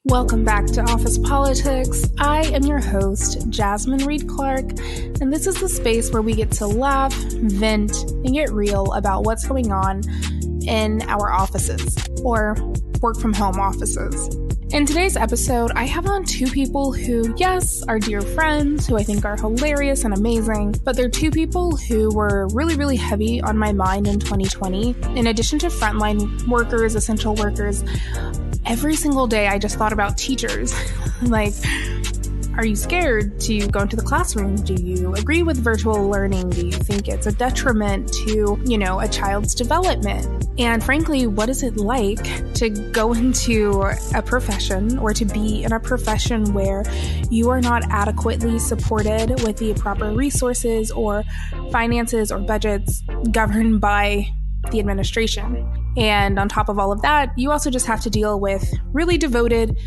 Welcome back to Office Politics. I am your host, Jasmine Reed Clark, and this is the space where we get to laugh, vent, and get real about what's going on in our offices, or work from home offices. In today's episode, I have on two people who, yes, are dear friends, who I think are hilarious and amazing, but they're two people who were really heavy on my mind in 2020. In addition to frontline workers, essential workers, every single day I just thought about teachers. Like, are you scared to go into the classroom? Do you agree with virtual learning? Do you think it's a detriment to, a child's development? And frankly, what is it like to go into a profession or to be in a profession where you are not adequately supported with the proper resources or finances or budgets governed by the administration? And on top of all of that, you also just have to deal with really devoted,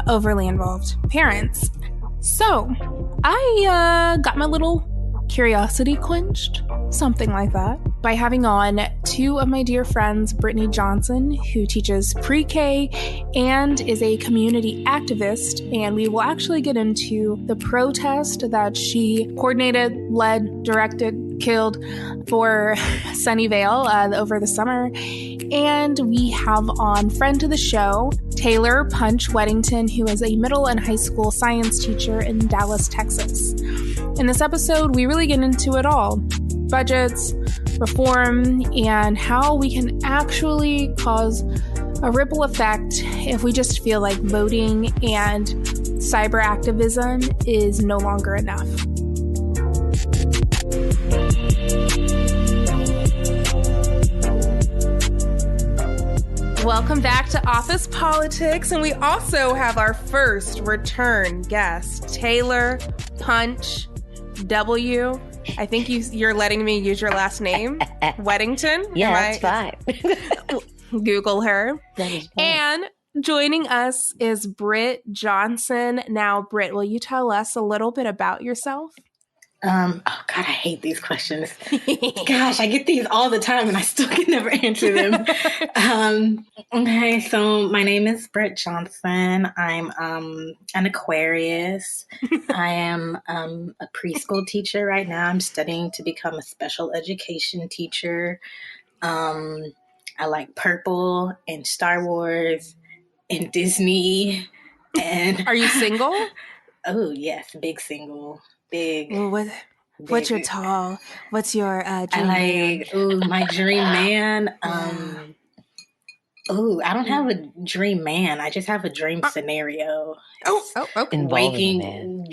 overly involved parents. So I got my little curiosity quenched, something like that, by having on two of my dear friends, Brittani Johnson, who teaches pre-K and is a community activist. And we will actually get into the protest that she coordinated, led, directed, killed for Sunnyvalle over the summer. And we have on friend to the show, Taylor Punch Weddington, who is a middle and high school science teacher in Dallas, Texas. In this episode, we really get into it all: budgets, reform, and how we can actually cause a ripple effect if we just feel like voting and cyber activism is no longer enough. Welcome back to Office Politics, and we also have our first return guest, Taylor Punch W. I think you're letting me use your last name, Weddington. Yeah, that's fine. Google her. That is fine. And joining us is Britt Johnson. Now, Britt, will you tell us a little bit about yourself? Oh God, I hate these questions. Gosh, I get these all the time and I still can never answer them. Okay, so my name is Britt Johnson. I'm an Aquarius. I am a preschool teacher right now. I'm studying to become a special education teacher. I like purple and Star Wars and Disney. And Are you single? Oh yes, big single. Big. Well, what's your tall? What's your dream man? My dream man. I don't have a dream man. I just have a dream scenario. Okay.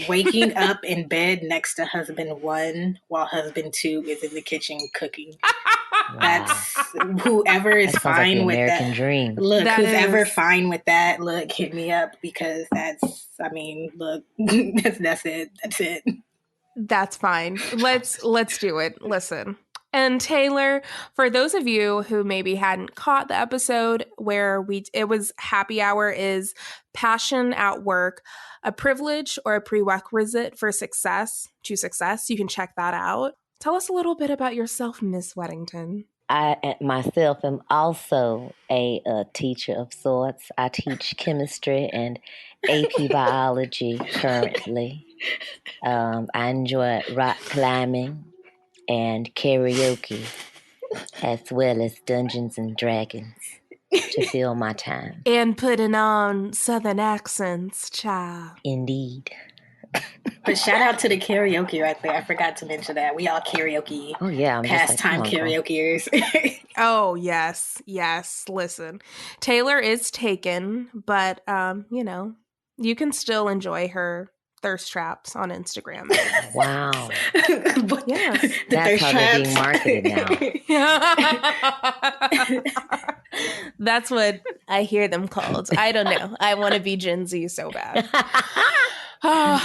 Waking up in bed next to husband one while husband two is in the kitchen cooking. Wow. That's whoever is that fine like with American that. Dream. Look, that whoever is fine with that, look, hit me up because that's it. That's it. That's fine. Let's do it. Listen. And Taylor, for those of you who maybe hadn't caught the episode where it was happy hour, is passion at work a privilege or a prerequisite for success? You can check that out. Tell us a little bit about yourself, Miss Weddington. I myself am also a teacher of sorts. I teach chemistry and AP biology currently. I enjoy rock climbing and karaoke, as well as Dungeons and Dragons, to fill my time. And putting on Southern accents, child. Indeed. But shout out to the karaoke right there. I forgot to mention that. We all karaoke. Oh, yeah. Pastime karaokeers. Oh, yes. Listen, Taylor is taken, but, you can still enjoy her thirst traps on Instagram. Wow. Yes. That's how they're being marketed now. That's what I hear them called. I don't know. I want to be Gen Z so bad.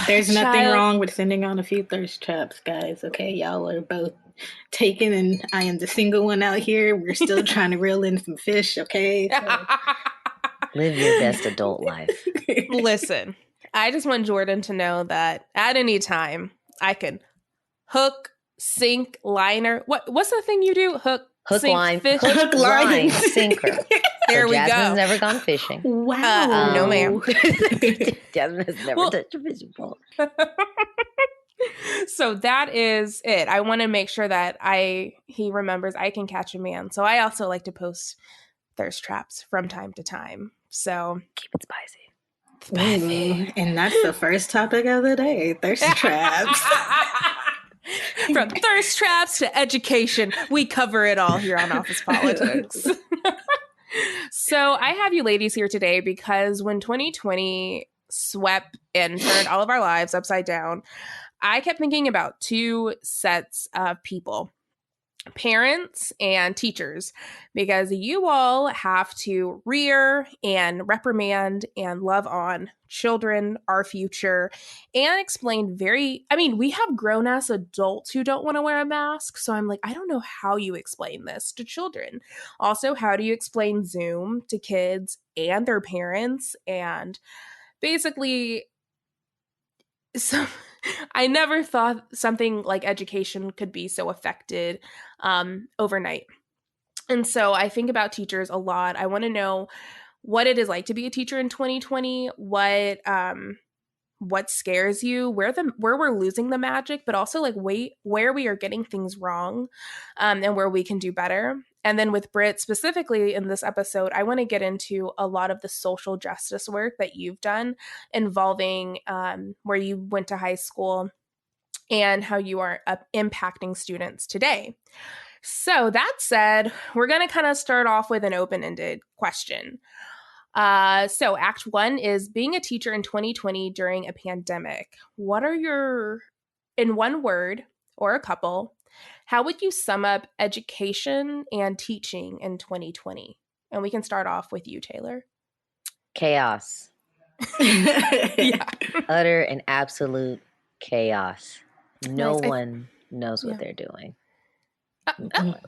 There's nothing wrong with sending on a few thirst traps, guys. Okay, y'all are both taken and I am the single one out here. We're still trying to reel in some fish, okay? So. Live your best adult life. Listen, I just want Jordan to know that at any time I can hook, sink, liner. What's the thing you do? Hook, sink, line, fish. hook, line, sinker. There we Jasmine's go. never gone fishing. Wow. No, ma'am. Jasmine has never touched a fishing pole. So that is it. I want to make sure that he remembers I can catch a man. So I also like to post thirst traps from time to time. So keep it spicy. Ooh, and that's the first topic of the day, thirst traps. From thirst traps to education, we cover it all here on Office Politics. So I have you ladies here today because when 2020 swept and turned all of our lives upside down, I kept thinking about two sets of people, parents and teachers, because you all have to rear and reprimand and love on children, our future, and explain we have grown-ass adults who don't want to wear a mask. So I'm like, I don't know how you explain this to children. Also, how do you explain Zoom to kids and their parents? And basically, so I never thought something like education could be so affected overnight. And so I think about teachers a lot. I want to know what it is like to be a teacher in 2020, what scares you, where we're losing the magic, but also like where we are getting things wrong, and where we can do better. And then with Britt specifically in this episode, I want to get into a lot of the social justice work that you've done involving where you went to high school and how you are impacting students today. So that said, we're going to kind of start off with an open-ended question. So Act 1 is being a teacher in 2020 during a pandemic. What are in one word or a couple, how would you sum up education and teaching in 2020? And we can start off with you, Taylor. Chaos. Yeah. Utter and absolute chaos. No Nice. one knows what they're doing. The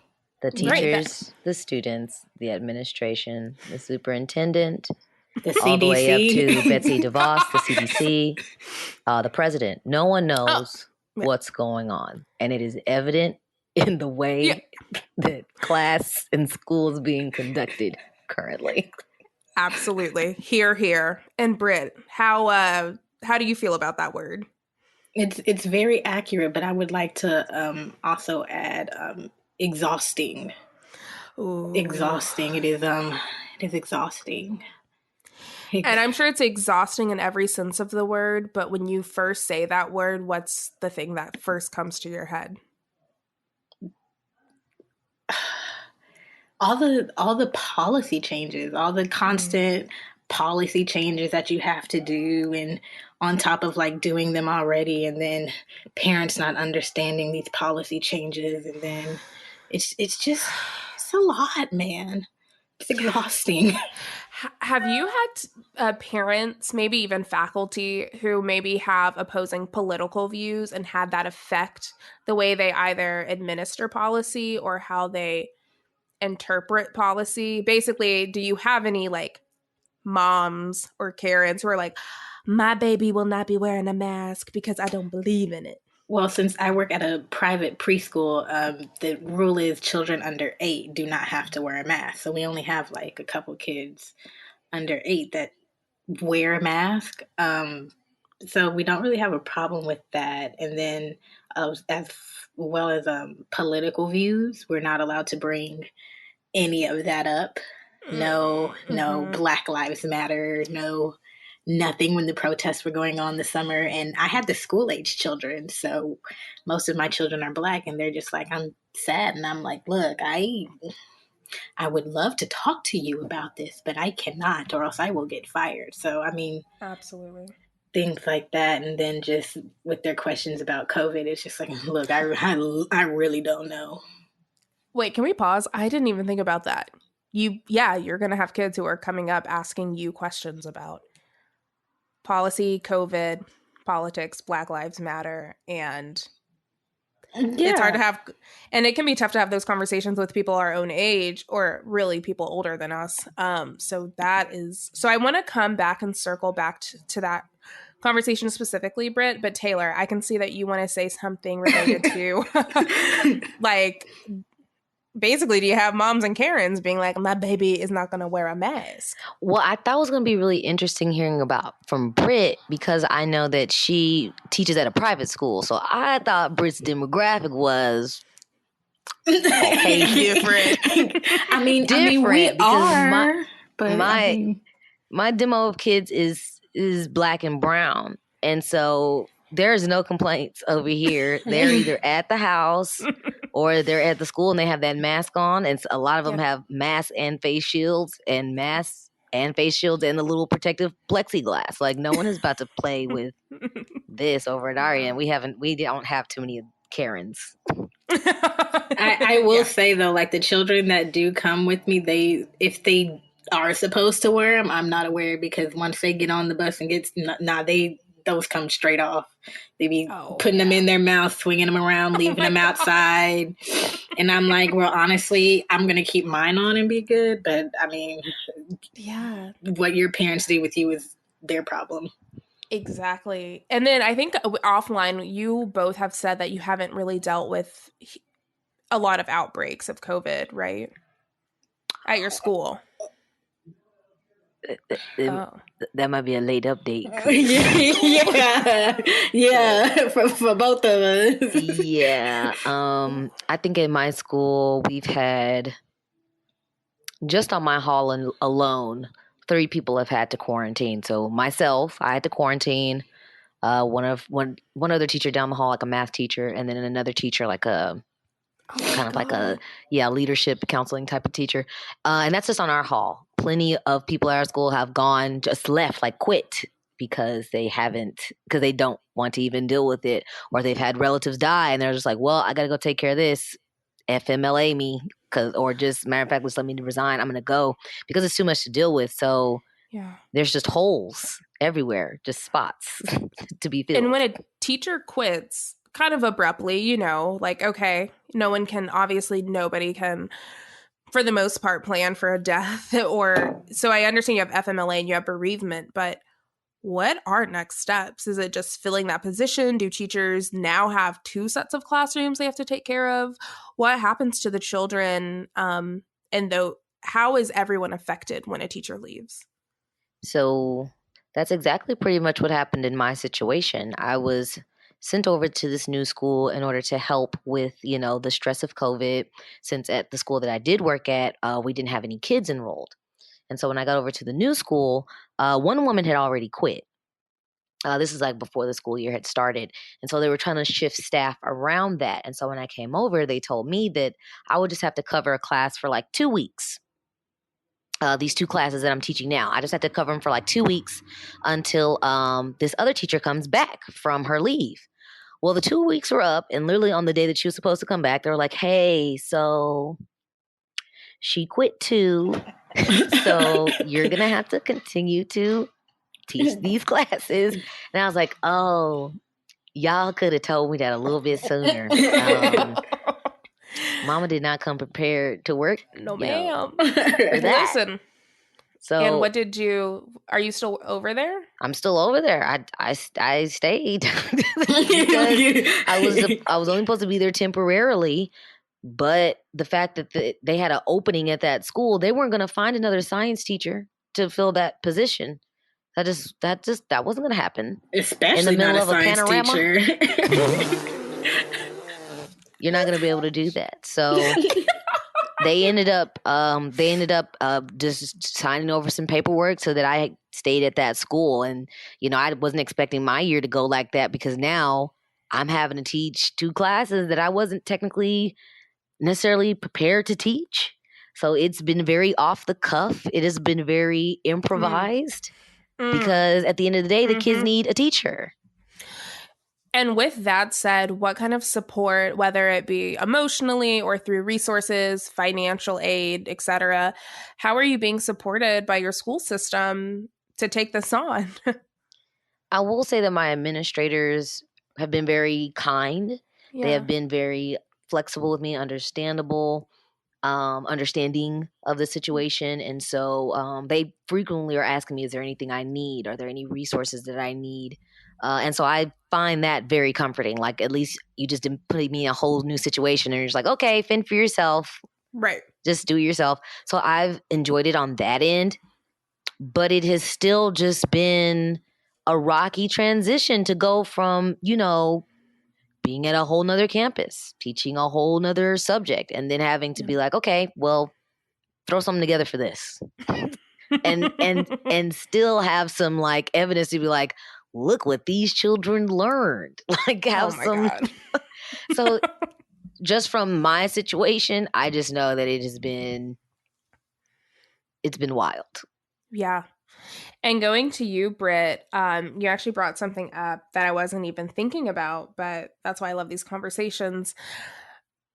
Great. teachers, the students, the administration, the superintendent, The all the way up CDC. to Betsy DeVos, the CDC, the president. No one knows what's going on. And it is evident in the way that class and school is being conducted currently. Absolutely. Here. And Britt, how do you feel about that word? It's very accurate, but I would like to also add exhausting. Ooh. Exhausting. It is exhausting. And I'm sure it's exhausting in every sense of the word, but when you first say that word, what's the thing that first comes to your head? All the policy changes, all the constant policy changes that you have to do, and on top of like doing them already, and then parents not understanding these policy changes, and then it's a lot, man. It's exhausting. Have you had parents, maybe even faculty, who maybe have opposing political views and had that affect the way they either administer policy or how they interpret policy? Basically, do you have any like moms or Karens who are like, my baby will not be wearing a mask because I don't believe in it? Well, since I work at a private preschool, the rule is children under 8 do not have to wear a mask. So we only have like a couple kids under 8 that wear a mask. So we don't really have a problem with that. And then as well as political views, we're not allowed to bring any of that up. No Black Lives Matter, no nothing when the protests were going on this summer. And I had the school-age children, so most of my children are Black, and they're just like, I'm sad. And I'm like, look, I would love to talk to you about this, but I cannot, or else I will get fired. So, I mean, Absolutely. things like that. And then just with their questions about COVID, it's just like, look, I really don't know. Wait, can we pause? I didn't even think about that. You're going to have kids who are coming up asking you questions about policy, COVID, politics, Black Lives Matter, and it's hard to have, and it can be tough to have those conversations with people our own age or really people older than us. So I want to come back and circle back to that conversation specifically, Britt, but Taylor, I can see that you want to say something related to like basically, do you have moms and Karens being like, my baby is not going to wear a mask? Well, I thought it was going to be really interesting hearing about from Britt, because I know that she teaches at a private school. So I thought Britt's demographic was different. I mean, we are, but my demo of kids is Black and brown, and so there's no complaints over here. They're either at the house or they're at the school, and they have that mask on, and a lot of them have masks and face shields, and masks and face shields and the little protective plexiglass. Like, no one is about to play with this over at our end. We don't have too many Karens. I will say though, like the children that do come with me, if they are supposed to wear them, I'm not aware, because once they get on the bus and those come straight off. They be putting them in their mouth, swinging them around, leaving them outside. And I'm like, well, honestly, I'm going to keep mine on and be good. But I mean, what your parents do with you is their problem. Exactly. And then I think offline, you both have said that you haven't really dealt with a lot of outbreaks of COVID, right? At your school. That might be a late update. Yeah, for both of us. Yeah. I think in my school, we've had, just on my hall alone, 3 people have had to quarantine. So myself, I had to quarantine. One other teacher down the hall, like a math teacher, and then another teacher, like a leadership counseling type of teacher. And that's just on our hall. Plenty of people at our school have just left, like quit, because they don't want to even deal with it, or they've had relatives die and they're just like, well, I got to go take care of this. FMLA me, or just, matter of fact, just let me resign. I'm going to go, because it's too much to deal with. So there's just holes everywhere, just spots to be filled. And when a teacher quits kind of abruptly, like, okay, nobody can, for the most part, plan for a death. So I understand you have FMLA and you have bereavement, but what are next steps? Is it just filling that position? Do teachers now have 2 sets of classrooms they have to take care of? What happens to the children? How is everyone affected when a teacher leaves? So that's exactly pretty much what happened in my situation. I was sent over to this new school in order to help with, the stress of COVID, since at the school that I did work at, we didn't have any kids enrolled. And so when I got over to the new school, one woman had already quit. This is like before the school year had started. And so they were trying to shift staff around that. And so when I came over, they told me that I would just have to cover a class for like 2 weeks. These 2 classes that I'm teaching now, I just had to cover them for like 2 weeks until this other teacher comes back from her leave. Well, the 2 weeks were up, and literally on the day that she was supposed to come back, they were like, hey, so she quit too. So you're going to have to continue to teach these classes. And I was like, oh, y'all could have told me that a little bit sooner. Mama did not come prepared to work. No, ma'am. Listen. So, and are you still over there? I'm still over there. I stayed because I was only supposed to be there temporarily. But the fact that they had an opening at that school, they weren't going to find another science teacher to fill that position. That wasn't going to happen. Especially in the middle not of a science teacher. You're not going to be able to do that. So they ended up just signing over some paperwork so that I stayed at that school. And, I wasn't expecting my year to go like that, because now I'm having to teach 2 classes that I wasn't technically necessarily prepared to teach. So it's been very off the cuff. It has been very improvised because at the end of the day, the kids need a teacher. And with that said, what kind of support, whether it be emotionally or through resources, financial aid, etc., how are you being supported by your school system to take this on? I will say that my administrators have been very kind. Yeah. They have been very flexible with me, understanding of the situation. And so they frequently are asking me, is there anything I need? Are there any resources that I need? And so I find that very comforting. Like, at least you just didn't put me in a whole new situation and you're just like, okay, fend for yourself. Right. Just do it yourself. So I've enjoyed it on that end, but it has still just been a rocky transition to go from, being at a whole nother campus, teaching a whole nother subject, and then having to be like, okay, well, throw something together for this. and still have some like evidence to be like, look what these children learned. Like have God. So just from my situation, I just know that it's been wild. Yeah. And going to you, Britt, you actually brought something up that I wasn't even thinking about, but that's why I love these conversations.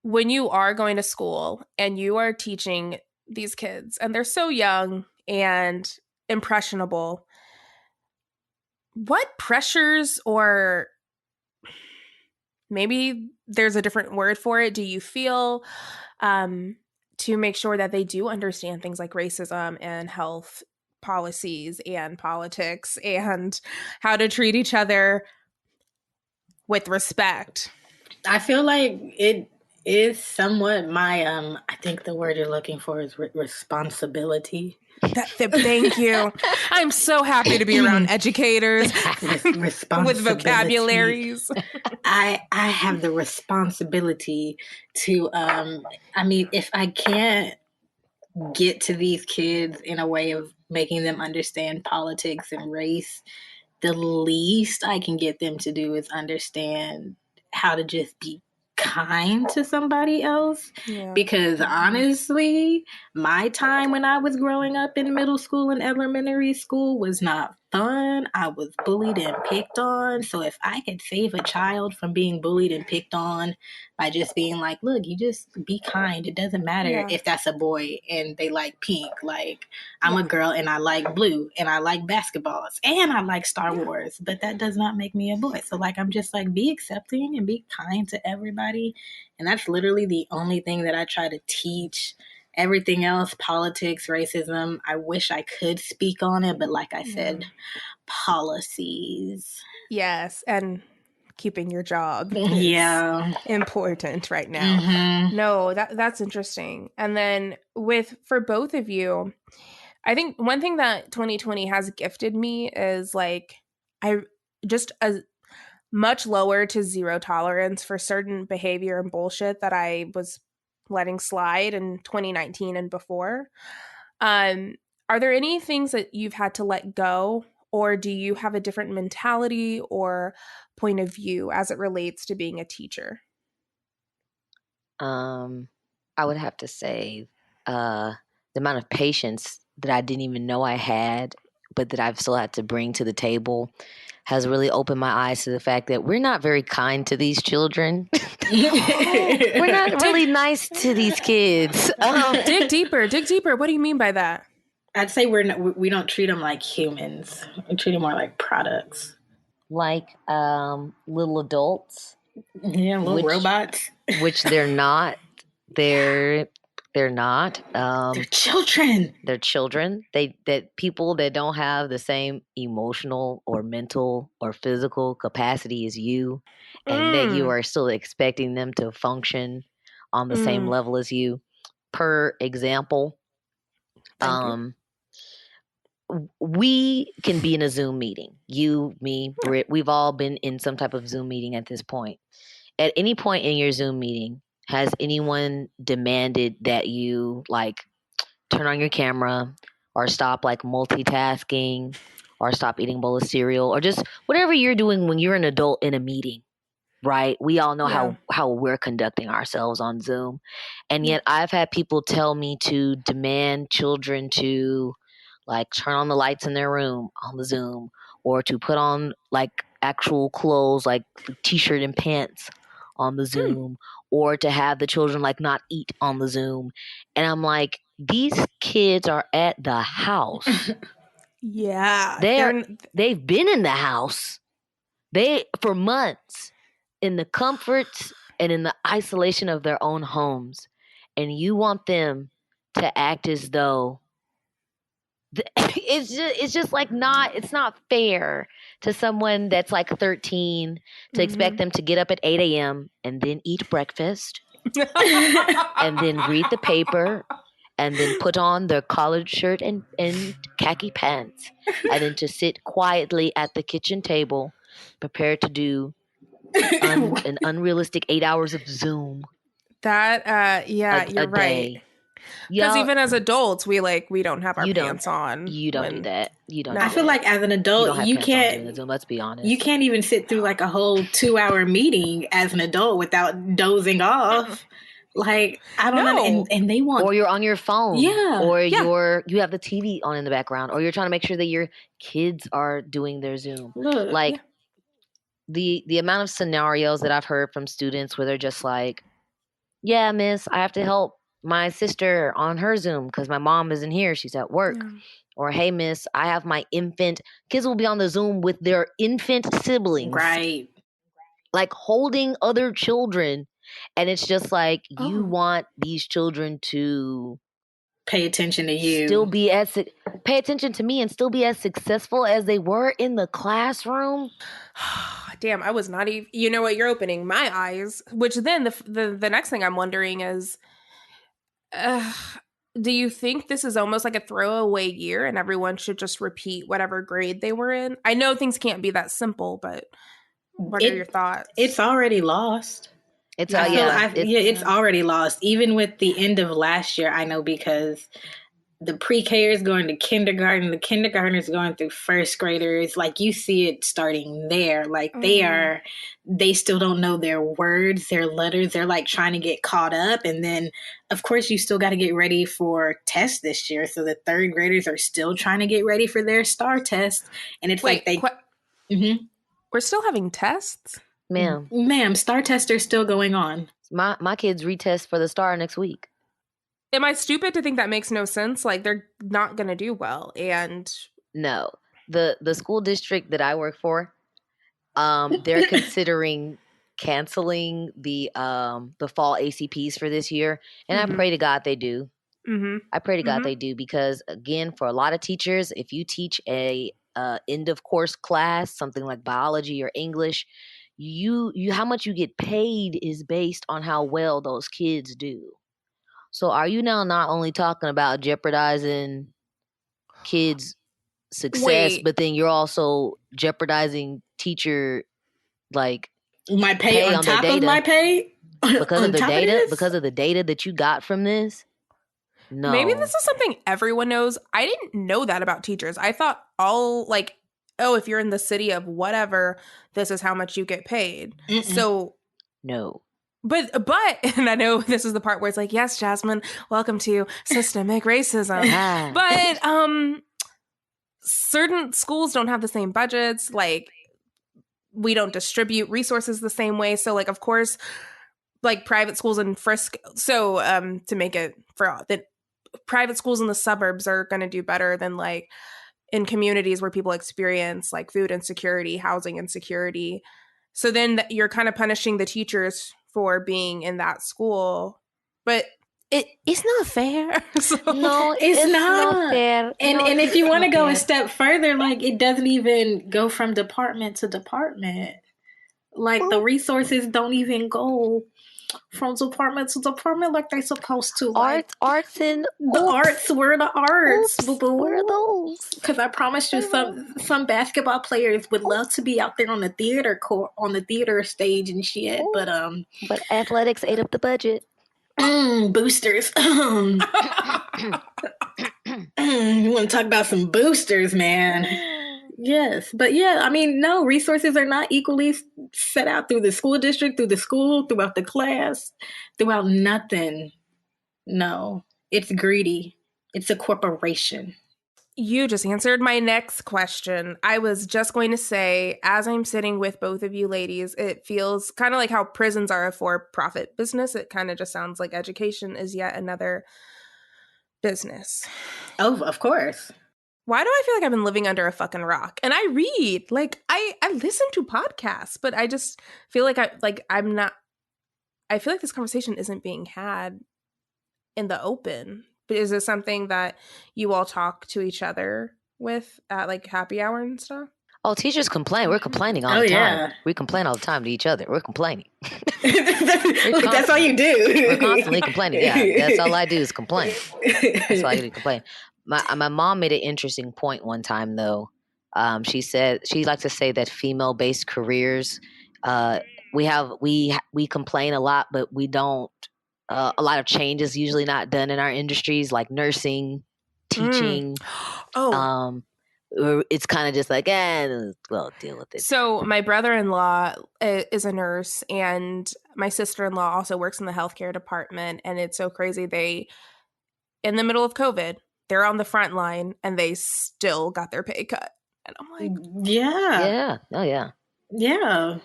When you are going to school and you are teaching these kids and they're so young and impressionable, what pressures, or maybe there's a different word for it, do you feel to make sure that they do understand things like racism and health policies and politics and how to treat each other with respect? I feel like it is somewhat my I think the word you're looking for is responsibility. Thank you. I'm so happy to be around educators with vocabularies. I have the responsibility to I mean, if I can't get to these kids in a way of making them understand politics and race, the least I can get them to do is understand how to just be kind to somebody else. Yeah. Because honestly, my time when I was growing up in middle school and elementary school was not fun. I was bullied and picked on. So if I could save a child from being bullied and picked on by just being like, look, you just be kind. It doesn't matter if that's a boy and they like pink. Like, I'm a girl and I like blue and I like basketballs and I like Star Wars, but that does not make me a boy. So like, I'm just like, be accepting and be kind to everybody. And that's literally the only thing that I try to teach. Everything else, politics, racism, I wish I could speak on it, but like I said, policies. Yes, and keeping your job is important right now. Mm-hmm. No, that's interesting. And then for both of you, I think one thing that 2020 has gifted me is like I just a much lower to zero tolerance for certain behavior and bullshit that I was letting slide in 2019 and before. Are there any things that you've had to let go, or do you have a different mentality or point of view as it relates to being a teacher? I would have to say the amount of patience that I didn't even know I had, but that I've still had to bring to the table has really opened my eyes to the fact that we're not very kind to these children. We're not really nice to these kids. Dig deeper. What do you mean by that? I'd say we don't treat them like humans. We treat them more like products. Like little adults. Yeah, little robots. Which they're not. They're not. They're children. They're children. That people that don't have the same emotional or mental or physical capacity as you, and that you are still expecting them to function on the same level as you. Per example, we can be in a Zoom meeting. You, me, Britt, we've all been in some type of Zoom meeting at this point. At any point in your Zoom meeting, has anyone demanded that you like turn on your camera or stop like multitasking or stop eating a bowl of cereal or just whatever you're doing when you're an adult in a meeting, right? We all know how we're conducting ourselves on Zoom. And yet I've had people tell me to demand children to like turn on the lights in their room on the Zoom, or to put on like actual clothes like t-shirt and pants on the Zoom, or to have the children like not eat on the Zoom. And I'm like, these kids are at the house. They've been in the house for months in the comforts and in the isolation of their own homes. And you want them to act as though it's just like it's not fair to someone that's like 13 to expect them to get up at 8 a.m. and then eat breakfast and then read the paper, and then put on their collared shirt and khaki pants, and then to sit quietly at the kitchen table, prepared to do an unrealistic 8 hours of Zoom. That, you're right. Because even as adults, we don't have our pants on. You don't do that. You don't. I feel like as an adult, you can't. Zoom, let's be honest. You can't even sit through like a whole 2-hour meeting as an adult without dozing off. Like, I don't know. And they want... Or you're on your phone. Yeah. Or you have the TV on in the background. Or you're trying to make sure that your kids are doing their Zoom. Look, like, the amount of scenarios that I've heard from students where they're just like, yeah, miss, I have to help my sister on her Zoom because my mom isn't here. She's at work. Yeah. Or, hey, miss, I have my infant. Kids will be on the Zoom with their infant siblings. Right. Like holding other children. And it's just like, you want these children to pay attention to you. Pay attention to me and still be as successful as they were in the classroom. Damn, I was not even... You know what? You're opening my eyes. Which then the next thing I'm wondering is... do you think this is almost like a throwaway year and everyone should just repeat whatever grade they were in? I know things can't be that simple, but what are your thoughts? It's already lost. It's already lost. Even with the end of last year, I know, because the pre-K is going to kindergarten, the kindergartners going through first graders. Like, you see it starting there. Like, they still don't know their words, their letters. They're like trying to get caught up. And then, of course, you still got to get ready for tests this year. So the third graders are still trying to get ready for their STAR test. And it's we're still having tests? Ma'am, STAR tests are still going on. My kids retest for the STAR next week. Am I stupid to think that makes no sense? Like, they're not going to do well. And no, the school district that I work for, they're considering canceling the fall ACPs for this year. And I pray to God they do. I pray to God they do, because again, for a lot of teachers, if you teach a end of course class, something like biology or English, you how much you get paid is based on how well those kids do. So are you now not only talking about jeopardizing kids' success, but then you're also jeopardizing teacher, like, my pay on top of my pay? Because of the data? Because of the data that you got from this? No. Maybe this is something everyone knows. I didn't know that about teachers. I thought if you're in the city of whatever, this is how much you get paid. So no. But and I know this is the part where it's like, yes, Jasmine, welcome to systemic racism. But certain schools don't have the same budgets. Like, we don't distribute resources the same way. So, like, of course, like private schools in Frisco. So to make it for the private schools in the suburbs are going to do better than like in communities where people experience like food insecurity, housing insecurity. So then you're kind of punishing the teachers for being in that school, but it's not fair. No, it's not fair. And if you want to go a step further, like, it doesn't even go from department to department. Like, the resources don't even go from department to department like they're supposed to. Like, arts and the arts. Where are the arts? Where are those? Because I promise you, some basketball players would love to be out there on the theater court, on the theater stage and shit. But athletics ate up the budget. Boosters. You want to talk about some boosters, man? Yes, but yeah, I mean, no, resources are not equally set out through the school district, through the school, throughout the class, throughout nothing. No, it's greedy. It's a corporation. You just answered my next question. I was just going to say, as I'm sitting with both of you ladies, it feels kind of like how prisons are a for-profit business. It kind of just sounds like education is yet another business. Oh, of course. Why do I feel like I've been living under a fucking rock? And I read, like, I listen to podcasts, but I just feel like I'm not, I feel like this conversation isn't being had in the open. But is this something that you all talk to each other with at like happy hour and stuff? Oh, teachers complain. We're complaining all the time. We complain all the time to each other. We're complaining. That's all you do. We're constantly complaining. Yeah, that's all I do is complain. That's all I do, complain. My mom made an interesting point one time, though. She said she likes to say that female-based careers, we complain a lot, but we don't. A lot of change is usually not done in our industries, like nursing, teaching. It's kind of just like, well, deal with it. So my brother-in-law is a nurse, and my sister-in-law also works in the healthcare department. And it's so crazy. They, in the middle of COVID, they're on the front line, and they still got their pay cut. And I'm like, yeah. Oh, yeah. Yeah.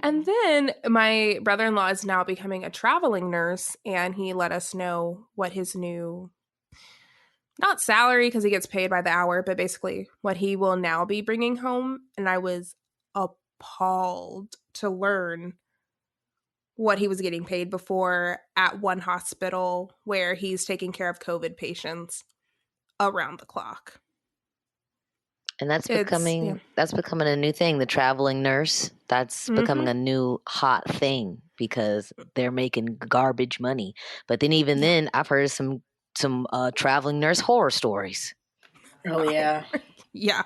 And then my brother-in-law is now becoming a traveling nurse, and he let us know what his new, not salary because he gets paid by the hour, but basically what he will now be bringing home. And I was appalled to learn what he was getting paid before at one hospital where he's taking care of COVID patients around the clock. And that's becoming a new thing. The traveling nurse, that's becoming a new hot thing because they're making garbage money. But then even then, I've heard some traveling nurse horror stories. Oh yeah. Yeah.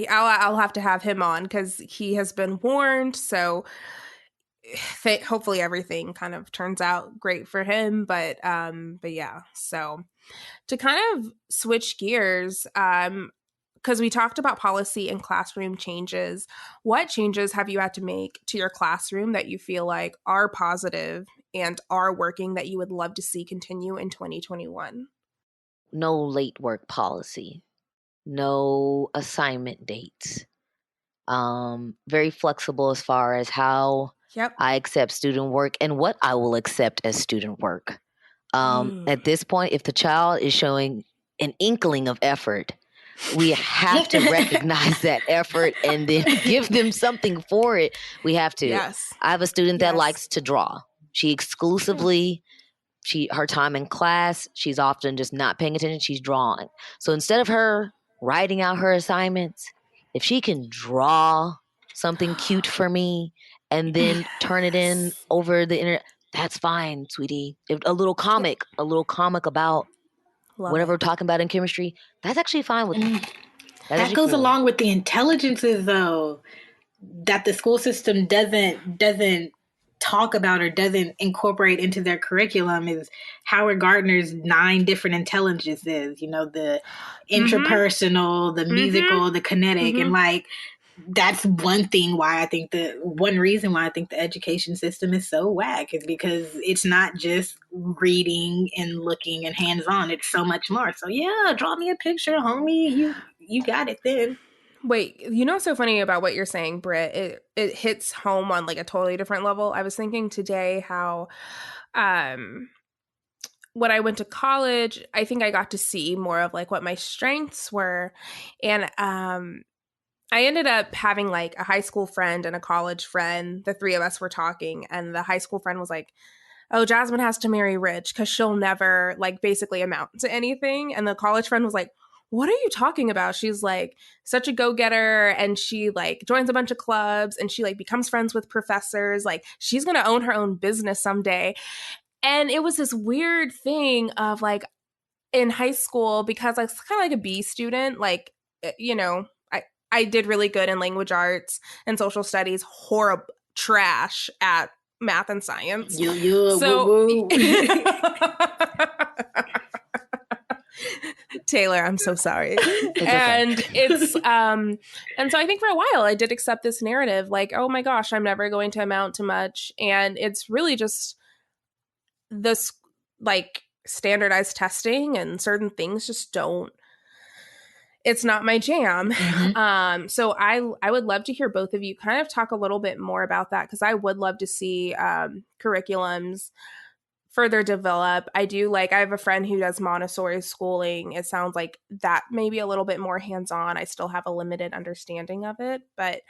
I'll have to have him on because he has been warned. So hopefully everything kind of turns out great for him. But yeah. So to kind of switch gears, because we talked about policy and classroom changes. What changes have you had to make to your classroom that you feel like are positive and are working that you would love to see continue in 2021? No late work policy. No assignment dates. Very flexible as far as how I accept student work and what I will accept as student work. At this point, if the child is showing an inkling of effort, we have to recognize that effort and then give them something for it. We have to. Yes. I have a student that likes to draw. She exclusively, her time in class, she's often just not paying attention. She's drawing. So instead of her writing out her assignments, if she can draw something cute for me and then turn it in over the internet, that's fine, sweetie. A little comic about whatever we're talking about in chemistry, that's actually fine with me. That goes along with the intelligences, though, that the school system doesn't talk about or doesn't incorporate into their curriculum is Howard Gardner's 9 different intelligences, the interpersonal, the musical, the kinetic. And like, that's one reason why I think the education system is so whack is because it's not just reading and looking and hands-on. It's so much more. So yeah, draw me a picture, homie. You got it then. Wait, what's so funny about what you're saying, Britt? It hits home on like a totally different level. I was thinking today how when I went to college, I think I got to see more of like what my strengths were. And I ended up having like a high school friend and a college friend. The 3 of us were talking, and the high school friend was like, oh, Jasmine has to marry rich because she'll never like basically amount to anything. And the college friend was like, what are you talking about? She's like such a go-getter, and she like joins a bunch of clubs, and she like becomes friends with professors. Like she's going to own her own business someday. And it was this weird thing of like in high school, because I was kind of like a B student, like, I did really good in language arts and social studies, horrible trash at math and science. So Taylor, I'm so sorry. And it's and so I think for a while I did accept this narrative like, oh my gosh, I'm never going to amount to much. And it's really just this like standardized testing and certain things just don't, it's not my jam. So I would love to hear both of you kind of talk a little bit more about that, because I would love to see curriculums further develop. I have a friend who does Montessori schooling. It sounds like that may be a little bit more hands-on. I still have a limited understanding of it, but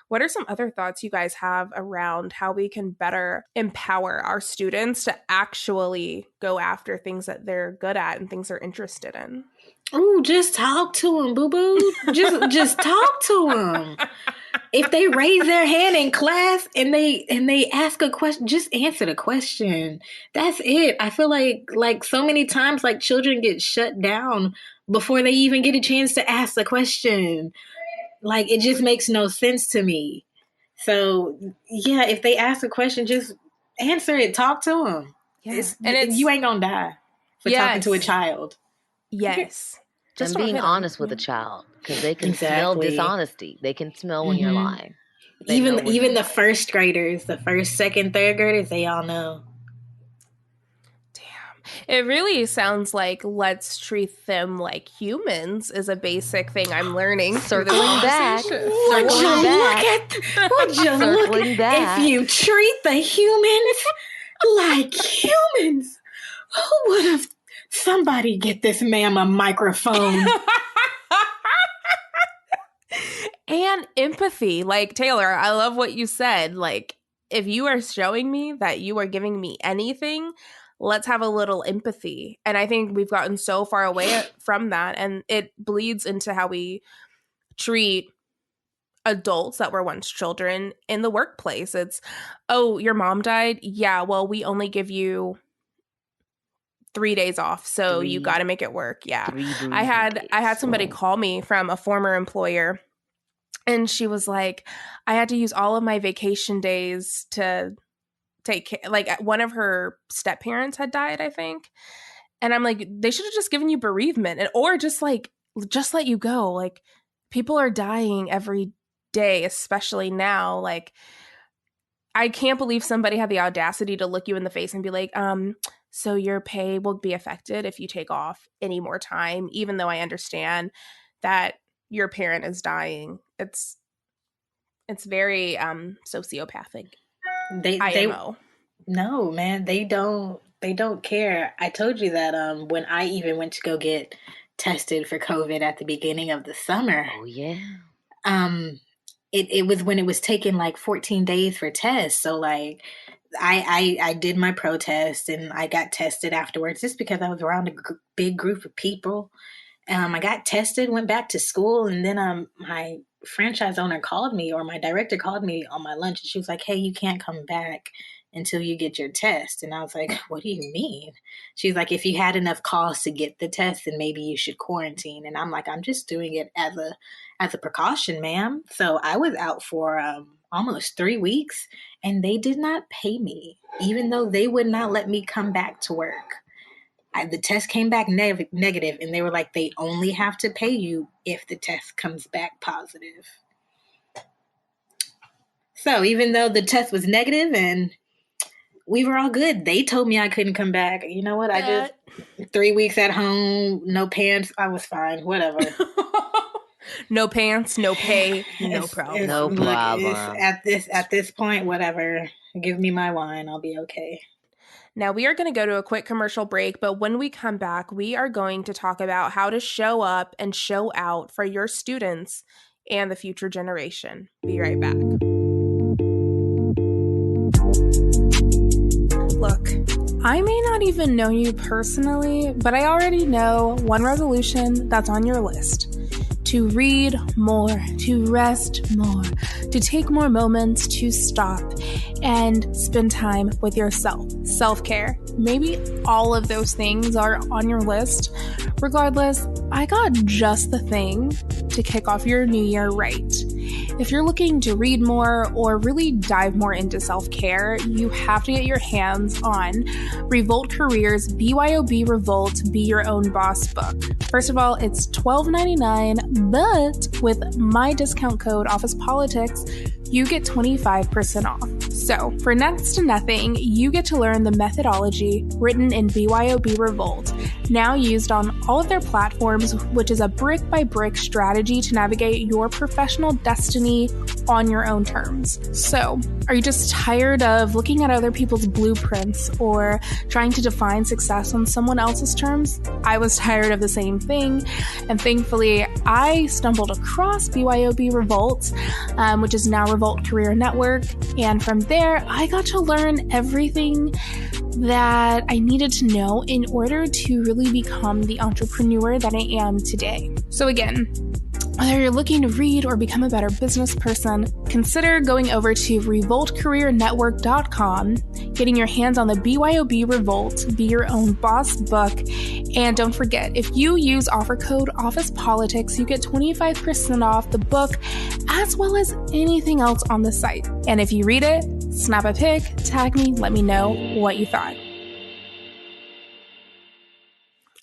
What are some other thoughts you guys have around how we can better empower our students to actually go after things that they're good at and things they're interested in? Ooh, just talk to them, boo-boo. Just talk to them. If they raise their hand in class and they ask a question, just answer the question. That's it. I feel like so many times, like, children get shut down before they even get a chance to ask the question. Like, it just makes no sense to me. So, yeah, if they ask a question, just answer it. Talk to them. Yeah. You ain't gonna die for talking to a child. Yes. Just and being honest with a child, because they can smell dishonesty. They can smell when you're lying. Even the first graders, the first, second, third graders, they all know. It really sounds like let's treat them like humans is a basic thing I'm learning. Circling back. Would you look at if you treat the humans like humans? Who would have? Somebody get this ma'am a microphone. And empathy. Like, Taylor, I love what you said. Like, if you are showing me that you are giving me anything, let's have a little empathy. And I think we've gotten so far away from that. And it bleeds into how we treat adults that were once children in the workplace. It's, oh, your mom died? Yeah, well, we only give you 3 days off, so you got to make it work. Yeah. I had somebody call me from a former employer, and she was like, I had to use all of my vacation days to take care. Like, one of her step parents had died, I think. And I'm like, they should have just given you bereavement or just let you go. Like, people are dying every day, especially now. Like, I can't believe somebody had the audacity to look you in the face and be like, so your pay will be affected if you take off any more time, even though I understand that your parent is dying. It's very sociopathic. No, man, they don't care. I told you that when I even went to go get tested for COVID at the beginning of the summer. Oh yeah. It was when it was taking like 14 days for tests. So like I did my protest and I got tested afterwards just because I was around a big group of people. I got tested, went back to school, and then my franchise owner called me, or my director called me on my lunch, and she was like, hey, you can't come back until you get your test. And I was like, what do you mean? She's like, if you had enough calls to get the test, then maybe you should quarantine. And I'm like, I'm just doing it as a precaution, ma'am. So I was out for almost 3 weeks, and they did not pay me, even though they would not let me come back to work. The test came back negative, and they were like, they only have to pay you if the test comes back positive. So even though the test was negative and we were all good, they told me I couldn't come back. You know what? I just 3 weeks at home, no pants. I was fine. Whatever. No pants, no pay, no problem. No problem. At this point, whatever. Give me my wine. I'll be okay. Now, we are going to go to a quick commercial break, but when we come back, we are going to talk about how to show up and show out for your students and the future generation. Be right back. Look, I may not even know you personally, but I already know one resolution that's on your list. To read more, to rest more, to take more moments to stop and spend time with yourself. Self-care. Maybe all of those things are on your list. Regardless, I got just the thing to kick off your new year right. If you're looking to read more or really dive more into self-care, you have to get your hands on Revolt Careers BYOB Revolt Be Your Own Boss book. First of all, it's $12.99, but with my discount code OfficePolitics, you get 25% off. So, for next to nothing, you get to learn the methodology written in BYOB Revolt, now used on all of their platforms, which is a brick-by-brick strategy to navigate your professional destiny on your own terms. So, are you just tired of looking at other people's blueprints or trying to define success on someone else's terms? I was tired of the same thing, and thankfully, I stumbled across BYOB Revolt, which is now Revolt Career Network, and from there, I got to learn everything that I needed to know in order to really become the entrepreneur that I am today. So again, whether you're looking to read or become a better business person, consider going over to revoltcareernetwork.com, getting your hands on the BYOB Revolt, Be Your Own Boss book, and don't forget, if you use offer code OfficePolitics, you get 25% off the book, as well as anything else on the site. And if you read it, snap a pic, tag me, let me know what you thought.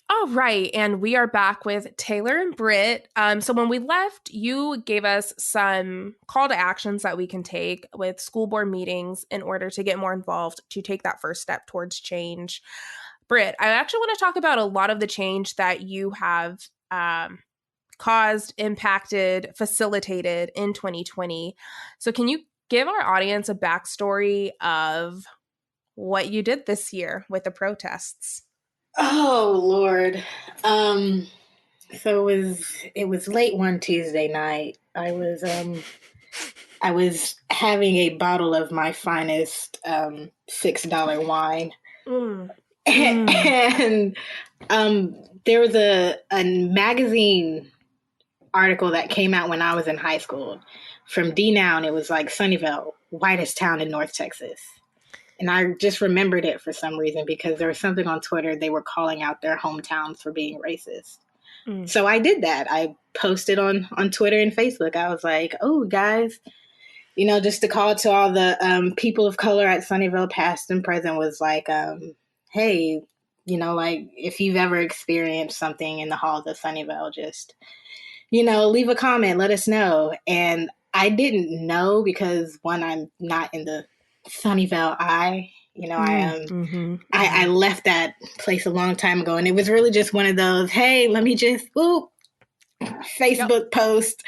All right, and we are back with Taylor and Britt. So when we left, you gave us some call to actions that we can take with school board meetings in order to get more involved, to take that first step towards change. Britt, I actually want to talk about a lot of the change that you have caused, impacted, facilitated in 2020. So can you give our audience a backstory of what you did this year with the protests? Oh Lord. So it was late one Tuesday night. I was having a bottle of my finest $6 wine. And there was a magazine article that came out when I was in high school from D-Now, and it was like Sunnyvalle, whitest town in North Texas. And I just remembered it for some reason because there was something on Twitter. They were calling out their hometowns for being racist. So I did that. I posted on Twitter and Facebook. I was like, oh, guys, just to call to all the people of color at Sunnyvalle, past and present, was like, hey, like if you've ever experienced something in the halls of Sunnyvalle, just, leave a comment, let us know. And I didn't know because, one, I'm not in the Sunnyvalle I left that place a long time ago, and it was really just one of those, hey, let me just Facebook post,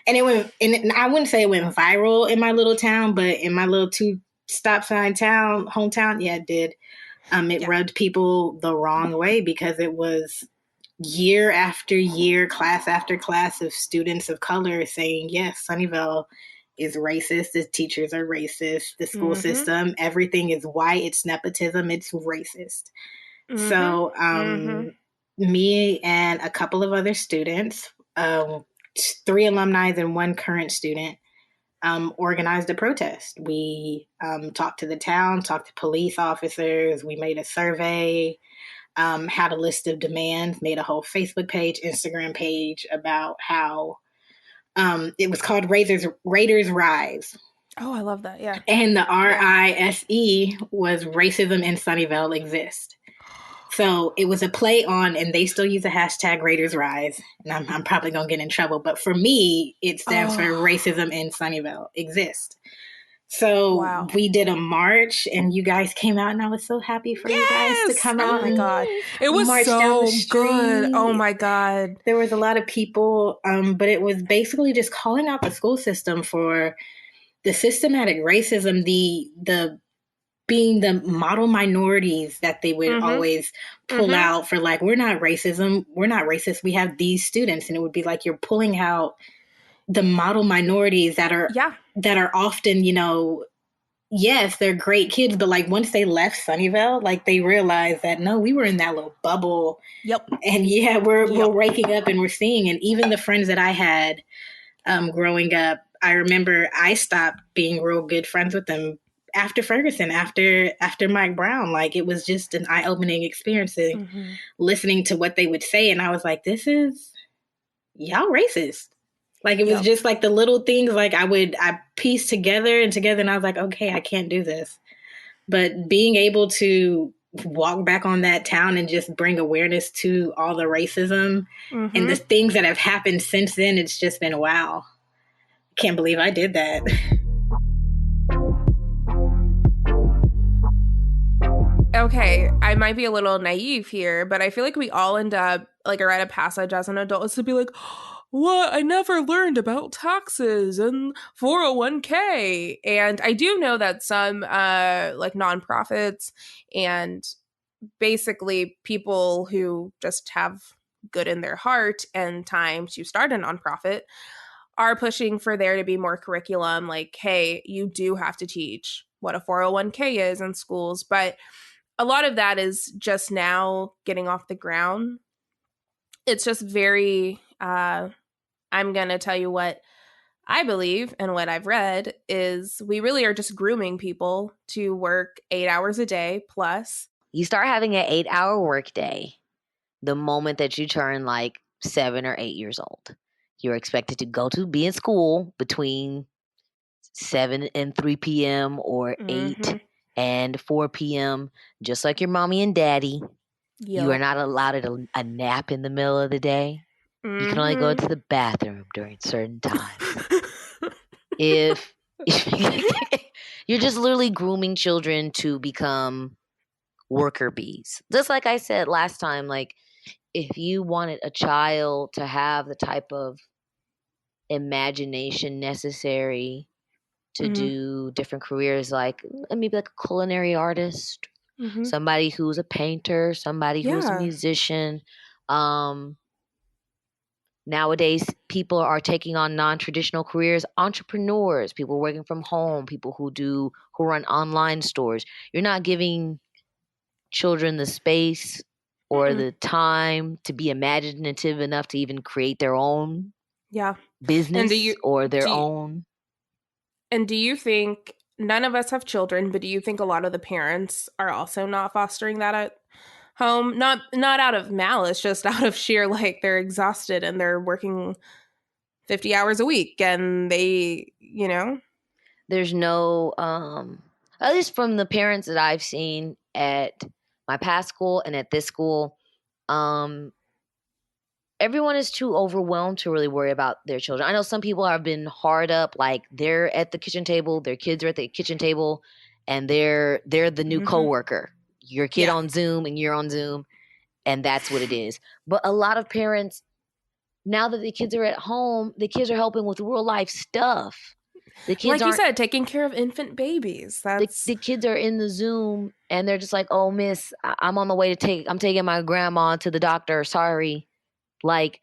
and it went, and I wouldn't say it went viral in my little town, but in my little 2 stop sign town, hometown, yeah, it did. It rubbed people the wrong way because it was year after year, class after class of students of color saying, yes, Sunnyvalle is racist. The teachers are racist. The school system, everything is white. It's nepotism. It's racist. So me and a couple of other students, 3 alumni and 1 current student, organized a protest. We talked to the town, talked to police officers. We made a survey, had a list of demands, made a whole Facebook page, Instagram page about how it was called Raiders Rise. Oh, I love that. Yeah. And the RISE was Racism in Sunnyvalle Exists. So it was a play on, and they still use the hashtag Raiders Rise. And I'm probably going to get in trouble. But for me, it stands for Racism in Sunnyvalle Exists. So we did a march, and you guys came out, and I was so happy for you guys to come out. Oh my God. It was so good. Oh my God. There was a lot of people, but it was basically just calling out the school system for the systematic racism, the being the model minorities that they would always pull out for, like, we're not racist. We have these students. And it would be like, you're pulling out the model minorities that are often, yes, they're great kids, but like once they left Sunnyvalle, like they realized that no, we were in that little bubble. Yep. And we're waking up and we're seeing, and even the friends that I had growing up, I remember I stopped being real good friends with them after Ferguson, after Mike Brown. Like, it was just an eye-opening experience listening to what they would say. And I was like, this is, y'all racist. Like, it was just like the little things, like I pieced together, and I was like, okay, I can't do this. But being able to walk back on that town and just bring awareness to all the racism and the things that have happened since then, it's just been, wow. Can't believe I did that. Okay, I might be a little naive here, but I feel like we all end up, like, a rite of passage as an adult is to be like, what? I never learned about taxes and 401k. And I do know that some like nonprofits and basically people who just have good in their heart and time to start a nonprofit are pushing for there to be more curriculum. Like, hey, you do have to teach what a 401k is in schools. But a lot of that is just now getting off the ground. It's just very, I'm going to tell you what I believe and what I've read is we really are just grooming people to work 8 hours a day plus. You start having an 8-hour workday the moment that you turn like 7 or 8 years old. You're expected to be in school between 7 and 3 p.m. or 8 and 4 p.m., just like your mommy and daddy. Yep. You are not allowed a nap in the middle of the day. You can only go to the bathroom during certain times. if you're just literally grooming children to become worker bees. Just like I said last time, like if you wanted a child to have the type of imagination necessary to do different careers, like maybe like a culinary artist, somebody who's a painter, somebody who's a musician. Nowadays, people are taking on non-traditional careers, entrepreneurs, people working from home, people who run online stores. You're not giving children the space or the time to be imaginative enough to even create their own business or their own. And do you think, none of us have children, but do you think a lot of the parents are also not fostering that at home? Not out of malice, just out of sheer, like, they're exhausted and they're working 50 hours a week and they, you know? There's no, at least from the parents that I've seen at my past school and at this school, everyone is too overwhelmed to really worry about their children. I know some people have been hard up, like they're at the kitchen table, their kids are at the kitchen table, and they're the new coworker. Your kid on Zoom and you're on Zoom, and that's what it is. But a lot of parents, now that the kids are at home, the kids are helping with real life stuff. The kids, like you said, taking care of infant babies. That's the kids are in the Zoom and they're just like, "Oh, miss, I'm on the way I'm taking my grandma to the doctor. Sorry." Like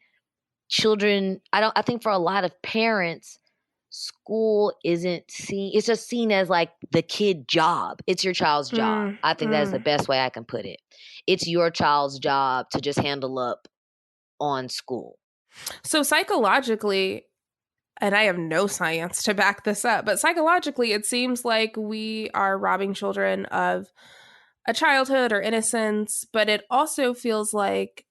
children, I think for a lot of parents, school isn't seen, it's just seen as like the kid job. It's your child's job. I think that is the best way I can put it. It's your child's job to just handle up on school. So psychologically, and I have no science to back this up, but psychologically, it seems like we are robbing children of a childhood or innocence, but it also feels like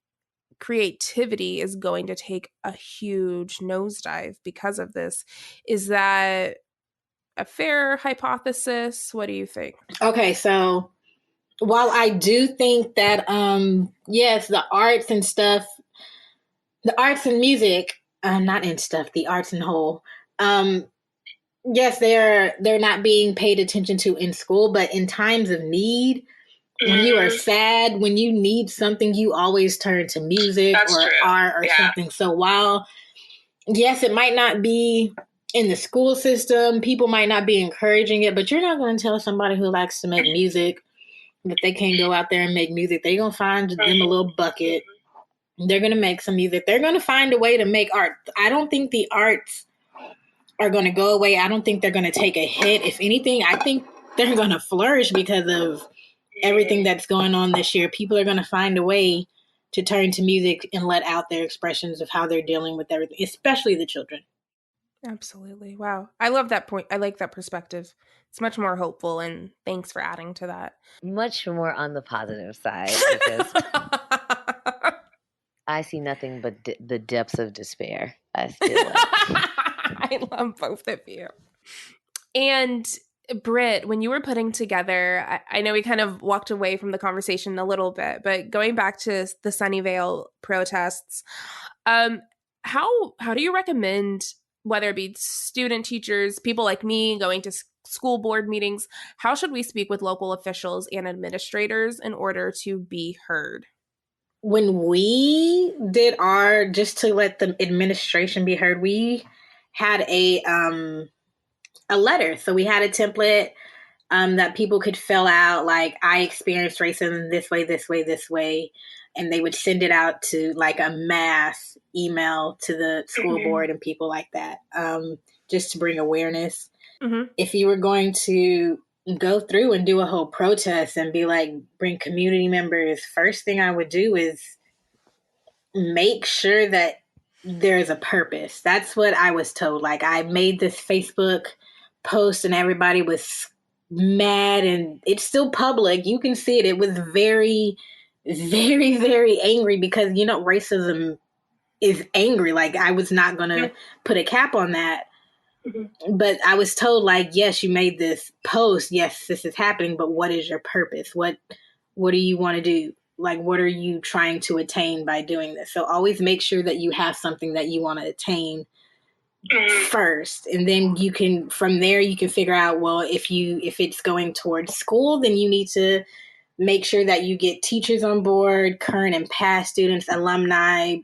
creativity is going to take a huge nosedive because of this. Is that a fair hypothesis? What do you think? Okay, so while I do think that, yes, the arts and stuff, the arts and music, not in stuff, the arts and whole, yes, they're not being paid attention to in school, but in times of need, when you are sad, when you need something, you always turn to music art or something. So while, yes, it might not be in the school system, people might not be encouraging it, but you're not going to tell somebody who likes to make music that they can't go out there and make music. They're going to find them a little bucket. They're going to make some music. They're going to find a way to make art. I don't think the arts are going to go away. I don't think they're going to take a hit. If anything, I think they're going to flourish because of everything that's going on this year. People are going to find a way to turn to music and let out their expressions of how they're dealing with everything, especially the children. Absolutely. Wow. I love that point. I like that perspective. It's much more hopeful, and thanks for adding to that. Much more on the positive side because I see nothing but the depths of despair. I feel like. I love both of you. And Britt, when you were putting together, I know we kind of walked away from the conversation a little bit, but going back to the Sunnyvalle protests, how do you recommend, whether it be student teachers, people like me going to school board meetings, how should we speak with local officials and administrators in order to be heard? when we did just to let the administration be heard, we had a letter. So we had a template that people could fill out, like, I experienced racism this way, this way, this way. And they would send it out to like a mass email to the school board and people like that, just to bring awareness. If you were going to go through and do a whole protest and be like, bring community members, first thing I would do is make sure that there's a purpose. That's what I was told. Like, I made this Facebook post and everybody was mad, and it's still public. You can see it. It was very, very, very angry because, you know, racism is angry. Like, I was not going to put a cap on that. But I was told, like, yes, you made this post. Yes, this is happening. But what is your purpose? What do you want to do? Like, what are you trying to attain by doing this? So always make sure that you have something that you want to attain first. And then you can, from there, you can figure out, well, if it's going towards school, then you need to make sure that you get teachers on board, current and past students, alumni,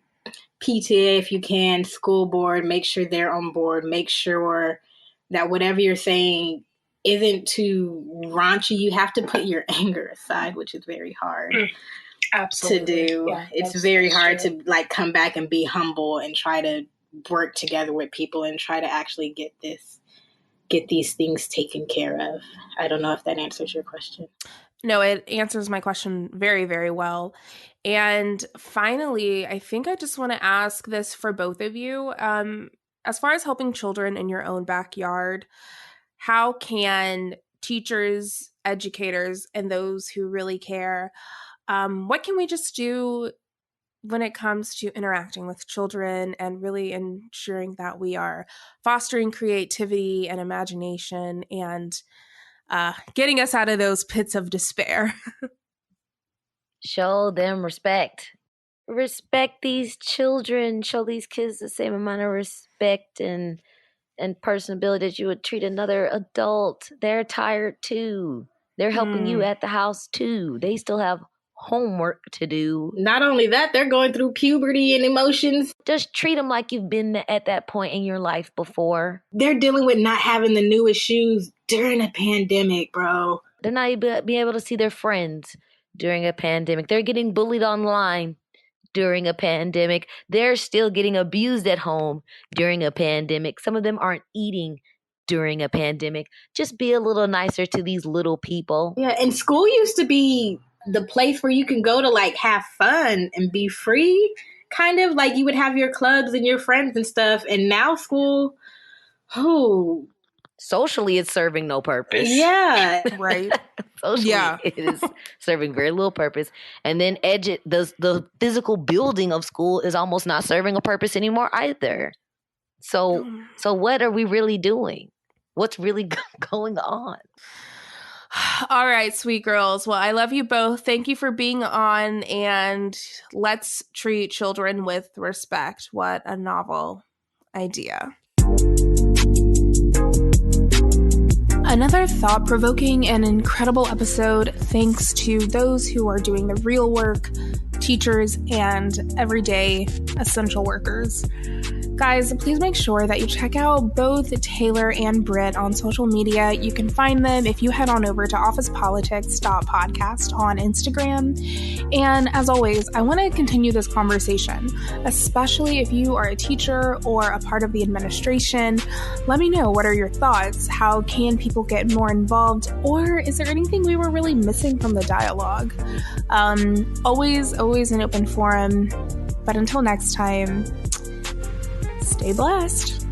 PTA if you can, school board, make sure they're on board. Make sure that whatever you're saying isn't too raunchy. You have to put your anger aside, which is very hard to do. Yeah, it's very hard to like come back and be humble and try to work together with people and try to actually get these things taken care of. I don't know if that answers your question. No, it answers my question very, very well. And finally, I think I just want to ask this for both of you. As far as helping children in your own backyard, how can teachers, educators, and those who really care, what can we just do when it comes to interacting with children and really ensuring that we are fostering creativity and imagination and getting us out of those pits of despair? Show them respect. Respect these children. Show these kids the same amount of respect and personability that you would treat another adult. They're tired too. They're helping you at the house too. They still have homework to do. Not only that, they're going through puberty and emotions. Just treat them like you've been at that point in your life before. They're dealing with not having the newest shoes during a pandemic, bro. They're not even being able to see their friends during a pandemic. They're getting bullied online during a pandemic. They're still getting abused at home during a pandemic. Some of them aren't eating during a pandemic. Just be a little nicer to these little people. Yeah, and school used to be the place where you can go to like have fun and be free, kind of like you would have your clubs and your friends and stuff. And now school, socially, it's serving no purpose. Yeah. Right. Socially, it is serving very little purpose. And then the physical building of school is almost not serving a purpose anymore either. So what are we really doing? What's really going on? All right, sweet girls. Well, I love you both. Thank you for being on, and let's treat children with respect. What a novel idea. Another thought-provoking and incredible episode, thanks to those who are doing the real work, teachers, and everyday essential workers. Guys, please make sure that you check out both Taylor and Britt on social media. You can find them if you head on over to officepolitics.podcast on Instagram. And as always, I want to continue this conversation, especially if you are a teacher or a part of the administration. Let me know, what are your thoughts? How can people get more involved? Or is there anything we were really missing from the dialogue? Always an open forum. But until next time, stay blessed.